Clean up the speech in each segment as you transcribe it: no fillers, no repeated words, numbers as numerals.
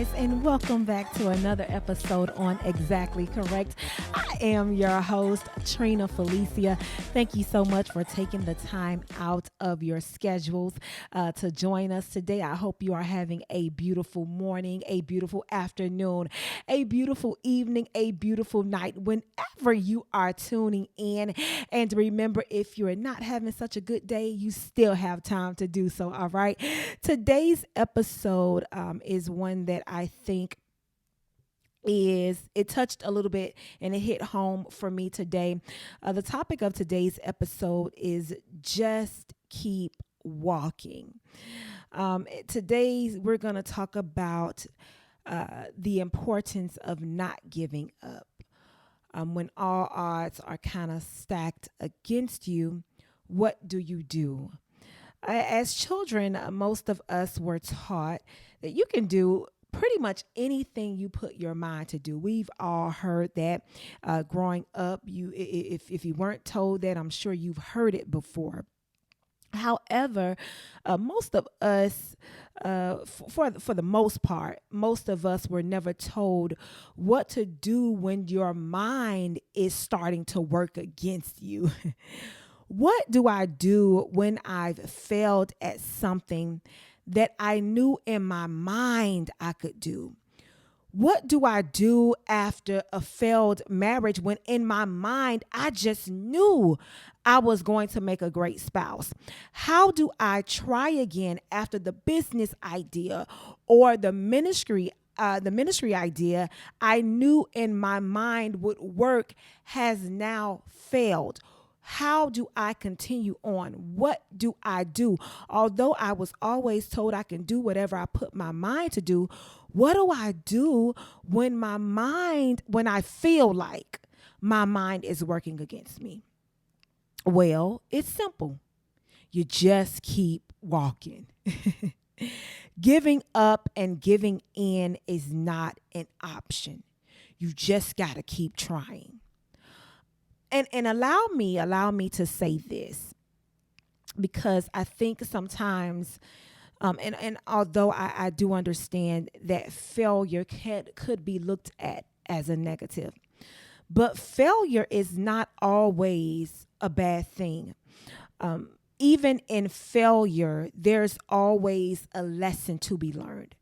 guys, and welcome back to another episode on Exactly Correct. I am your host, Trina Felicia. Thank you so much for taking the time out of your schedules to join us today. I hope you are having a beautiful morning, a beautiful afternoon, a beautiful evening, a beautiful night, whenever you are tuning in. And remember, if you're not having such a good day, you still have time to do so, all right? Today's episode is one that I think it touched a little bit and it hit home for me today. The topic of today's episode is just keep walking. Today we're going to talk about the importance of not giving up. When all odds are kind of stacked against you, what do you do? As children, most of us were taught that you can do pretty much anything you put your mind to do. We've all heard that growing up. If you weren't told that, I'm sure you've heard it before. However, most of us, for the most part, most of us were never told what to do when your mind is starting to work against you. What do I do when I've failed at something that I knew in my mind I could do? What do I do after a failed marriage when in my mind I just knew I was going to make a great spouse? How do I try again after the business idea or the ministry idea I knew in my mind would work has now failed? How do I continue on? What do I do? Although I was always told I can do whatever I put my mind to do, what do I do when when I feel like my mind is working against me? Well, it's simple. You just keep walking. Giving up and giving in is not an option. You just got to keep trying. And allow me to say this, because I think sometimes and although I do understand that failure could be looked at as a negative, but failure is not always a bad thing. Even in failure, there's always a lesson to be learned.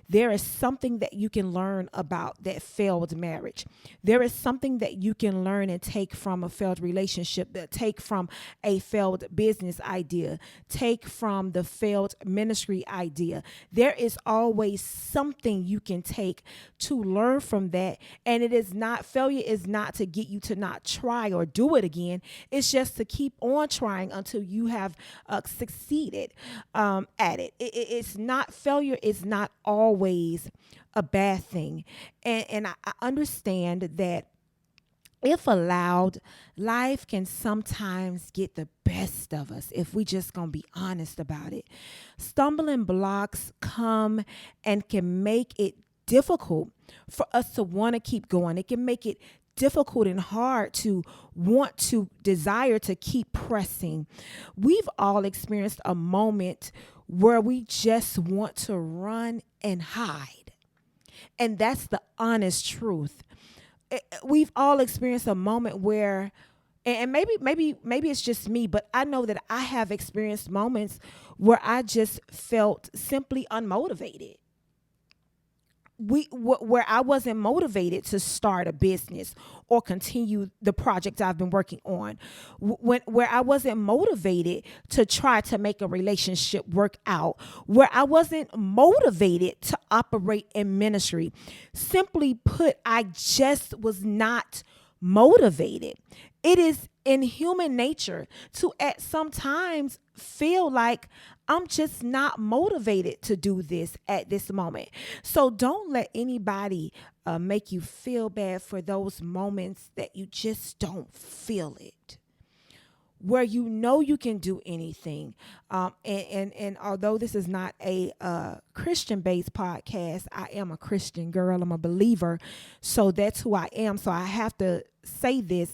There is something that you can learn about that failed marriage. There is something that you can learn and take from a failed relationship, that take from a failed business idea, take from the failed ministry idea. There is always something you can take to learn from that. And failure is not to get you to not try or do it again. It's just to keep on trying until you have succeeded at it. Failure is not always a bad thing. And I understand that if allowed, life can sometimes get the best of us if we just gonna be honest about it. Stumbling blocks come and can make it difficult for us to want to keep going. It can make it difficult and hard to want to desire to keep pressing. We've all experienced a moment where we just want to run and hide. And that's the honest truth. We've all experienced a moment where, and maybe it's just me, but I know that I have experienced moments where I just felt simply unmotivated. Where I wasn't motivated to start a business or continue the project I've been working on, where I wasn't motivated to try to make a relationship work out, where I wasn't motivated to operate in ministry. Simply put, I just was not motivated. It is in human nature to at sometimes feel like I'm just not motivated to do this at this moment. So don't let anybody make you feel bad for those moments that you just don't feel it, where you know you can do anything. And although this is not a Christian-based podcast, I am a Christian girl. I'm a believer. So that's who I am. So I have to say this.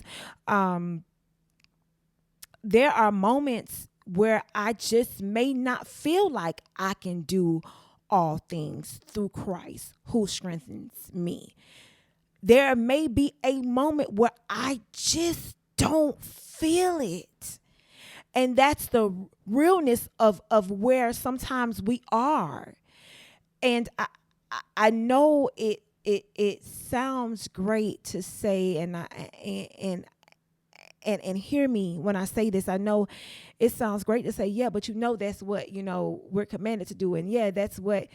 There are moments where I just may not feel like I can do all things through Christ who strengthens me. There may be a moment where I just don't feel it. And that's the realness of where sometimes we are. And I know it sounds great to say, and hear me when I say this. I know it sounds great to say, yeah, but that's what, we're commanded to do. And yeah, that's what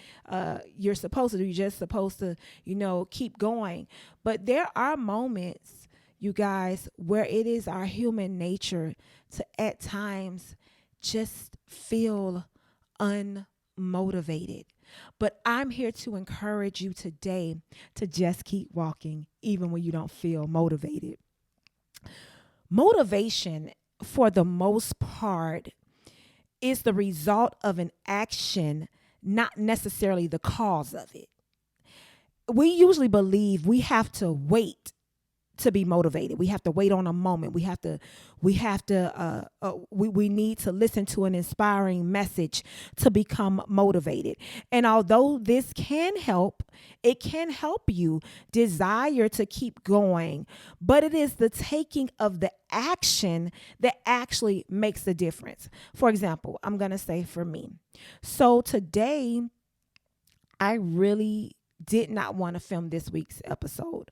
you're supposed to do. You're just supposed to, keep going. But there are moments, you guys, where it is our human nature to at times just feel unmotivated. But I'm here to encourage you today to just keep walking, even when you don't feel motivated. Motivation, for the most part, is the result of an action, not necessarily the cause of it. We usually believe we have to wait to be motivated. We have to wait on a moment. We need to listen to an inspiring message to become motivated. And although this can help, it can help you desire to keep going, but it is the taking of the action that actually makes the difference. For example, I'm going to say for me. So today, I really did not want to film this week's episode.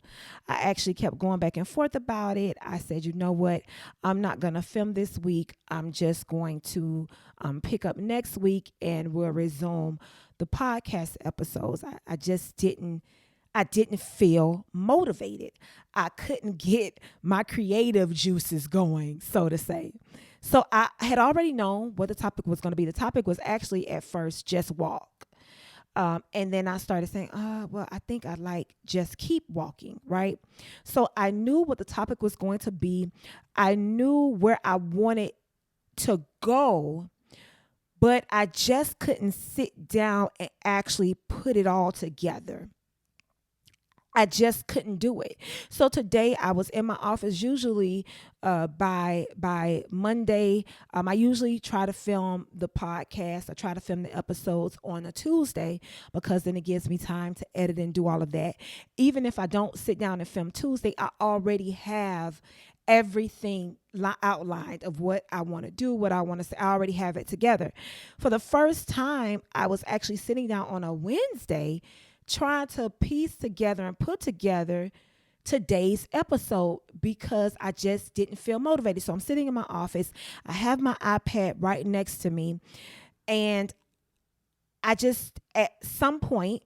I actually kept going back and forth about it. I said, you know what? I'm not going to film this week. I'm just going to pick up next week and we'll resume the podcast episodes. I just didn't feel motivated. I couldn't get my creative juices going, so to say. So I had already known what the topic was going to be. The topic was actually at first just walk. And then I started saying, well, I think I like just keep walking, right? So I knew what the topic was going to be. I knew where I wanted to go, but I just couldn't sit down and actually put it all together. I just couldn't do it. So today I was in my office. Usually by Monday, I usually try to film the podcast. I try to film the episodes on a Tuesday because then it gives me time to edit and do all of that. Even if I don't sit down and film Tuesday, I already have everything outlined of what I want to do, what I want to say. I already have it together. For the first time, I was actually sitting down on a Wednesday trying to piece together and put together today's episode because I just didn't feel motivated. So I'm sitting in my office. I have my iPad right next to me. And I just, at some point,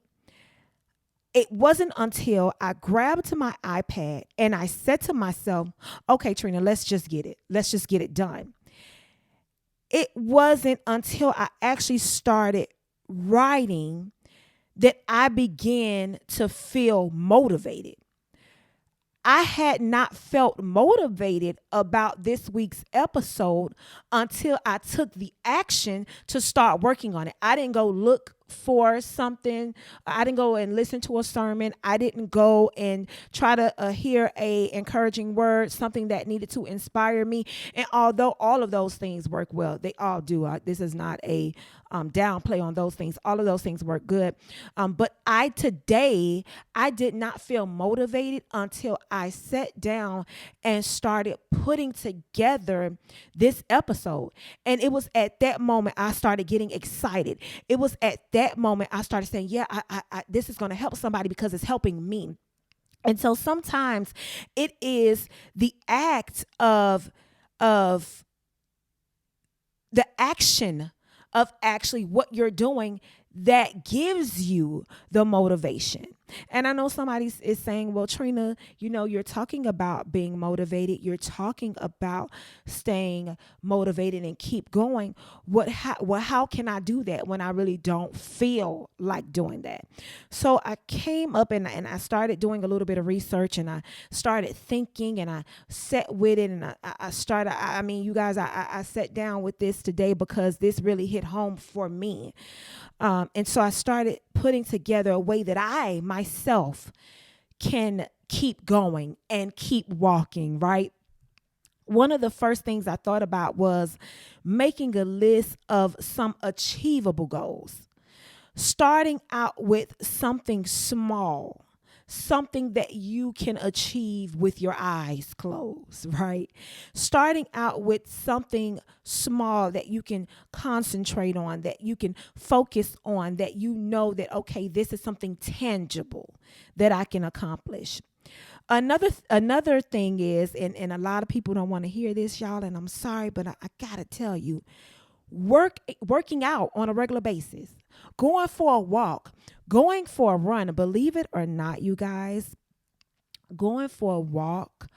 it wasn't until I grabbed to my iPad and I said to myself, okay, Trina, let's just get it. Let's just get it done. It wasn't until I actually started writing that I began to feel motivated. I had not felt motivated about this week's episode until I took the action to start working on it. I didn't go look for something. I didn't go and listen to a sermon. I didn't go and try to hear a encouraging word, something that needed to inspire me. And although all of those things work well, they all do. This is not a downplay on those things. All of those things work good. But today, I did not feel motivated until I sat down and started putting together this episode. And it was at that moment I started getting excited. It was at that moment I started saying, yeah, I this is going to help somebody because it's helping me. And so sometimes it is the act of the action of actually what you're doing that gives you the motivation. And I know somebody is saying, well, Trina, you're talking about being motivated. You're talking about staying motivated and keep going. How can I do that when I really don't feel like doing that? So I came up and I started doing a little bit of research and I started thinking and I sat with it and I sat down with this today because this really hit home for me. And so I started putting together a way that I myself can keep going and keep walking, right? One of the first things I thought about was making a list of some achievable goals. Starting out with something small, something that you can achieve with your eyes closed, right? Starting out with something small that you can concentrate on, that you can focus on, that you know that, okay, this is something tangible that I can accomplish. Another thing is, and a lot of people don't want to hear this, y'all, and I'm sorry, but I gotta tell you, working out on a regular basis, going for a walk, going for a run. Believe it or not, you guys, going for a walk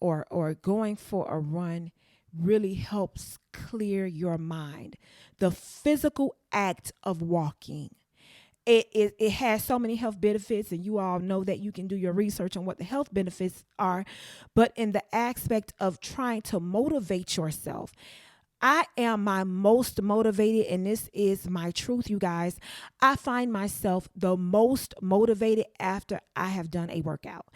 or going for a run really helps clear your mind. The physical act of walking. It has so many health benefits, and you all know that you can do your research on what the health benefits are. But in the aspect of trying to motivate yourself, I am my most motivated, and this is my truth, you guys. I find myself the most motivated after I have done a workout.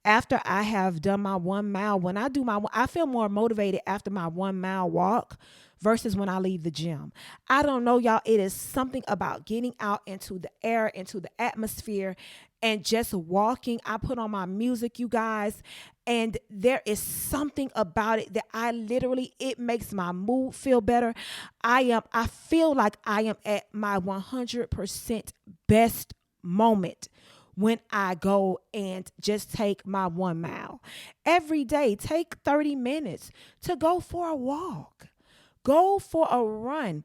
After I have done my 1 mile, when I do I feel more motivated after my 1 mile walk versus when I leave the gym. I don't know, y'all. It is something about getting out into the air, into the atmosphere, and just walking. I put on my music, you guys, and there is something about it that it makes my mood feel better. I feel like I am at my 100% best moment when I go and just take my 1 mile. Every day, take 30 minutes to go for a walk. Go for a run.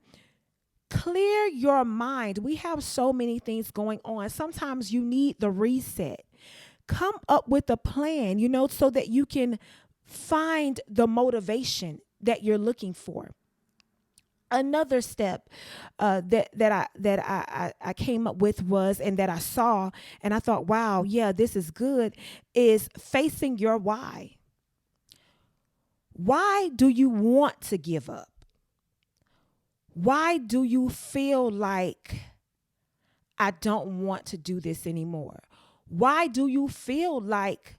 Clear your mind. We have so many things going on. Sometimes you need the reset. Come up with a plan, so that you can find the motivation that you're looking for. Another step that I came up with was, and that I saw, and I thought, wow, yeah, this is good, is facing your why. Why do you want to give up? Why do you feel like I don't want to do this anymore? Why do you feel like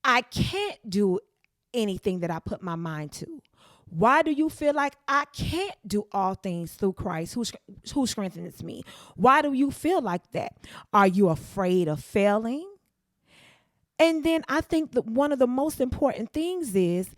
I can't do anything that I put my mind to? Why do you feel like I can't do all things through Christ who strengthens me? Why do you feel like that? Are you afraid of failing? And then I think that one of the most important things is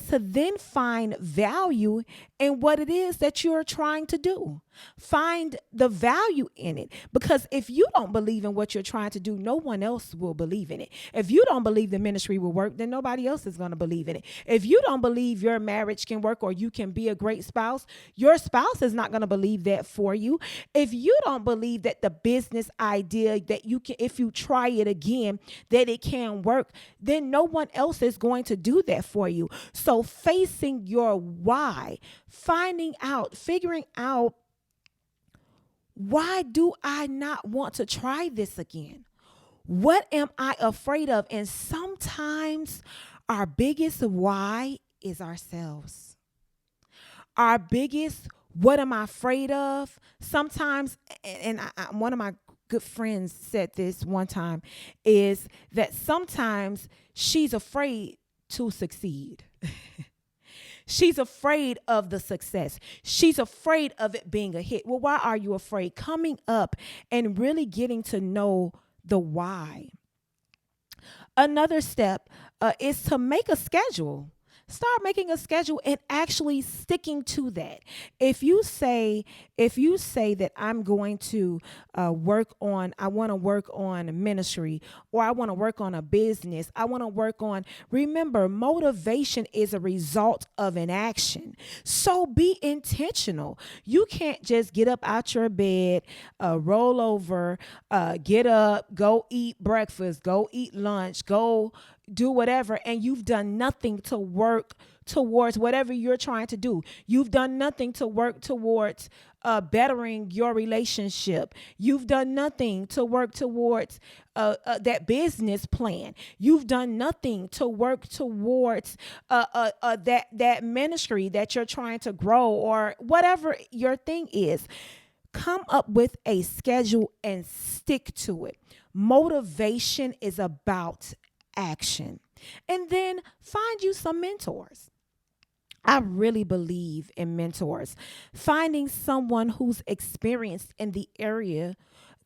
to then find value in what it is that you're trying to do. Find the value in it. Because if you don't believe in what you're trying to do, no one else will believe in it. If you don't believe the ministry will work, then nobody else is going to believe in it. If you don't believe your marriage can work or you can be a great spouse, your spouse is not going to believe that for you. If you don't believe that the business idea that you can, if you try it again, that it can work, then no one else is going to do that for you. So facing your why, figuring out, why do I not want to try this again? What am I afraid of? And sometimes our biggest why is ourselves. Our biggest, what am I afraid of? Sometimes, and one of my good friends said this one time, is that sometimes she's afraid to succeed. She's afraid of the success. She's afraid of it being a hit. Well, why are you afraid? Coming up and really getting to know the why. Another step is to make a schedule. Start making a schedule and actually sticking to that. If you say that I'm going to I want to work on ministry, or I want to work on a business, remember, motivation is a result of an action. So be intentional. You can't just get up out your bed, roll over, get up, go eat breakfast, go eat lunch, go do whatever, and you've done nothing to work towards whatever you're trying to do. You've done nothing to work towards bettering your relationship. You've done nothing to work towards that business plan. You've done nothing to work towards that ministry that you're trying to grow, or whatever your thing is. Come up with a schedule and stick to it. Motivation is about action. And then find you some mentors. I really believe in mentors. Finding someone who's experienced in the area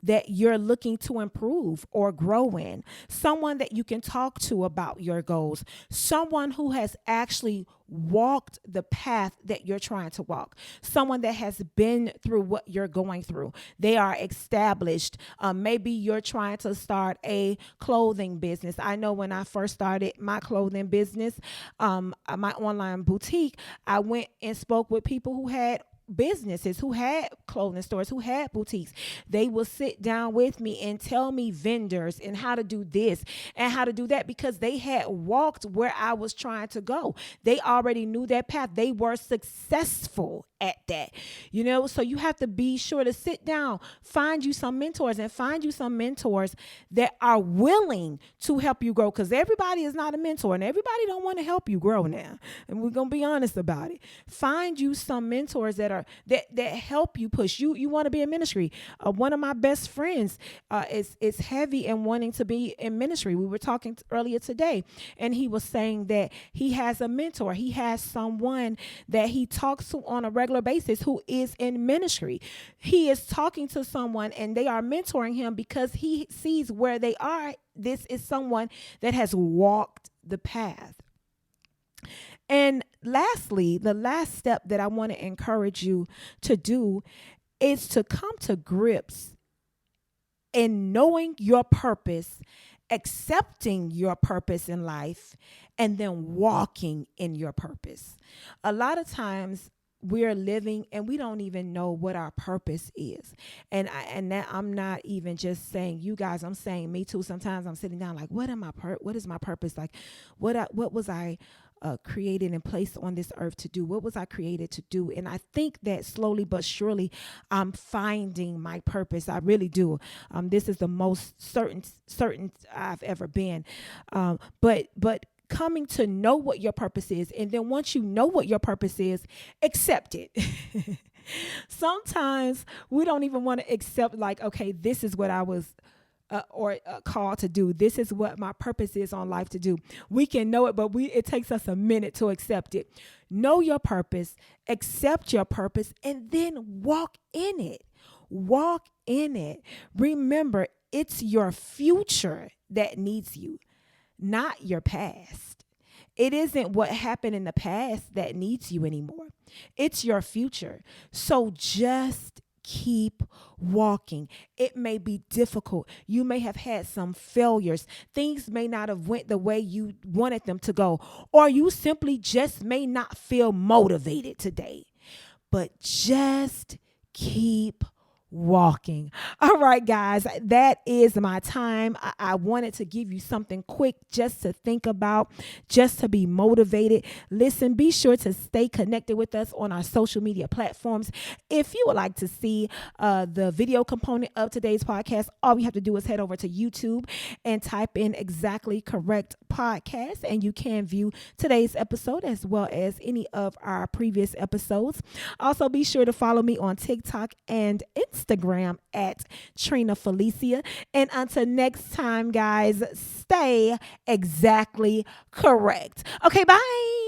that you're looking to improve or grow in, someone that you can talk to about your goals, someone who has actually walked the path that you're trying to walk, someone that has been through what you're going through. They are established. Maybe you're trying to start a clothing business. I know when I first started my clothing business, my online boutique, I went and spoke with people who had businesses, who had clothing stores, who had boutiques. They will sit down with me and tell me vendors and how to do this and how to do that, because they had walked where I was trying to go. They already knew that path. They were successful at that, so you have to be sure to sit down, find you some mentors, and find you some mentors that are willing to help you grow, because everybody is not a mentor and everybody don't want to help you grow now, and we're gonna be honest about it. Find you some mentors that help you push you want to be in ministry. One of my best friends is heavy in wanting to be in ministry. We were talking earlier today, and he was saying that he has a mentor. He has someone that he talks to on a regular basis who is in ministry. He is talking to someone and they are mentoring him because he sees where they are. This is someone that has walked the path. And lastly, the last step that I want to encourage you to do is to come to grips in knowing your purpose, accepting your purpose in life, and then walking in your purpose. A lot of times we're living and we don't even know what our purpose is. And that I'm not even just saying you guys, I'm saying me too. Sometimes I'm sitting down like, what is my purpose? Like, what was I created and placed on this earth to do? What was I created to do? And I think that slowly but surely I'm finding my purpose. I really do. This is the most certain I've ever been. But coming to know what your purpose is, and then once you know what your purpose is, accept it. Sometimes we don't even want to accept, like, okay, this is what I was called to do. This is what my purpose is on life to do. We can know it, but it takes us a minute to accept it. Know your purpose, accept your purpose, and then walk in it. Walk in it. Remember, it's your future that needs you, not your past. It isn't what happened in the past that needs you anymore. It's your future. So just keep walking. It may be difficult. You may have had some failures. Things may not have went the way you wanted them to go, or you simply just may not feel motivated today. But just keep walking. All right, guys, that is my time. I wanted to give you something quick just to think about, just to be motivated. Listen, be sure to stay connected with us on our social media platforms. If you would like to see the video component of today's podcast, all you have to do is head over to YouTube and type in Exactly Correct Podcast, and you can view today's episode as well as any of our previous episodes. Also, be sure to follow me on TikTok and Instagram at Trina Felicia. And until next time, guys, stay exactly correct. Okay, bye.